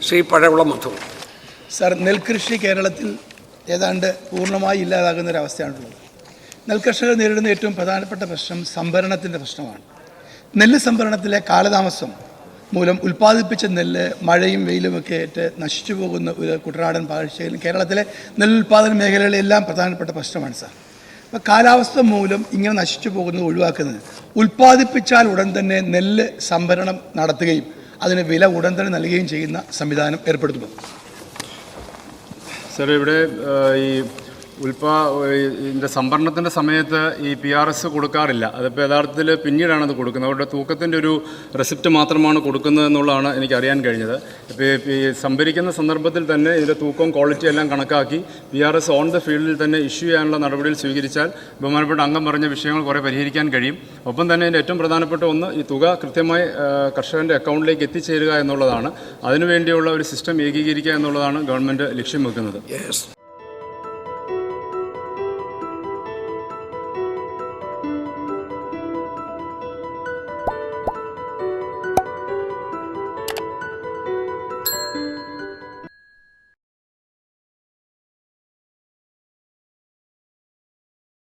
ശ്രീ പഴകുളം മധു. Sir, നെൽകൃഷി കേരളത്തിൽ ഏതാണ്ട് പൂർണ്ണമായി ഇല്ലാതാകുന്നൊരവസ്ഥയാണുള്ളത്. നെൽകർഷകർ നേരിടുന്ന ഏറ്റവും പ്രധാനപ്പെട്ട പ്രശ്നം സംഭരണത്തിൻ്റെ പ്രശ്നമാണ്. നെല്ല് സംഭരണത്തിലെ കാലതാമസം മൂലം ഉൽപ്പാദിപ്പിച്ച നെല്ല് മഴയും വെയിലുമൊക്കെ ആയിട്ട് നശിച്ചു പോകുന്ന ഒരു കുട്ടനാടൻ പാഴ്ചയിലും കേരളത്തിലെ നെല്ലുൽപാദന മേഖലകളിലെല്ലാം പ്രധാനപ്പെട്ട പ്രശ്നമാണ് സാർ. അപ്പോൾ കാലാവസ്ഥ മൂലം ഇങ്ങനെ നശിച്ചു പോകുന്നത് ഒഴിവാക്കുന്നത് ഉൽപ്പാദിപ്പിച്ചാൽ ഉടൻ തന്നെ നെല്ല് സംഭരണം നടത്തുകയും അതിന് വില ഉടൻ തന്നെ നൽകുകയും ചെയ്യുന്ന സംവിധാനം ഏർപ്പെടുത്തുന്നു. സാർ, ഇവിടെ ഈ ഇതിൻ്റെ സംഭരണത്തിൻ്റെ സമയത്ത് ഈ PRS കൊടുക്കാറില്ല. അതിപ്പോൾ യഥാർത്ഥത്തിൽ പിന്നീടാണ് അത് കൊടുക്കുന്നത്. അവരുടെ തൂക്കത്തിൻ്റെ ഒരു റെസിപ്റ്റ് മാത്രമാണ് കൊടുക്കുന്നത് എന്നുള്ളതാണ് എനിക്കറിയാൻ കഴിഞ്ഞത്. ഇപ്പോൾ ഈ സംഭരിക്കുന്ന സന്ദർഭത്തിൽ തന്നെ ഇതിൻ്റെ തൂക്കവും ക്വാളിറ്റി എല്ലാം കണക്കാക്കി PRS ഓൺ ദ ഫീൽഡിൽ തന്നെ ഇഷ്യൂ ചെയ്യാനുള്ള നടപടികൾ സ്വീകരിച്ചാൽ ബഹുമാനപ്പെട്ട അംഗം പറഞ്ഞ വിഷയങ്ങൾ കുറേ പരിഹരിക്കാൻ കഴിയും. ഒപ്പം തന്നെ ഇതിൻ്റെ ഏറ്റവും പ്രധാനപ്പെട്ട ഒന്ന് ഈ തുക കൃത്യമായി കർഷകൻ്റെ അക്കൗണ്ടിലേക്ക് എത്തിച്ചേരുക എന്നുള്ളതാണ്. അതിനുവേണ്ടിയുള്ള ഒരു സിസ്റ്റം ഏകീകരിക്കുക എന്നുള്ളതാണ് ഗവൺമെൻറ് ലക്ഷ്യം വെക്കുന്നത്.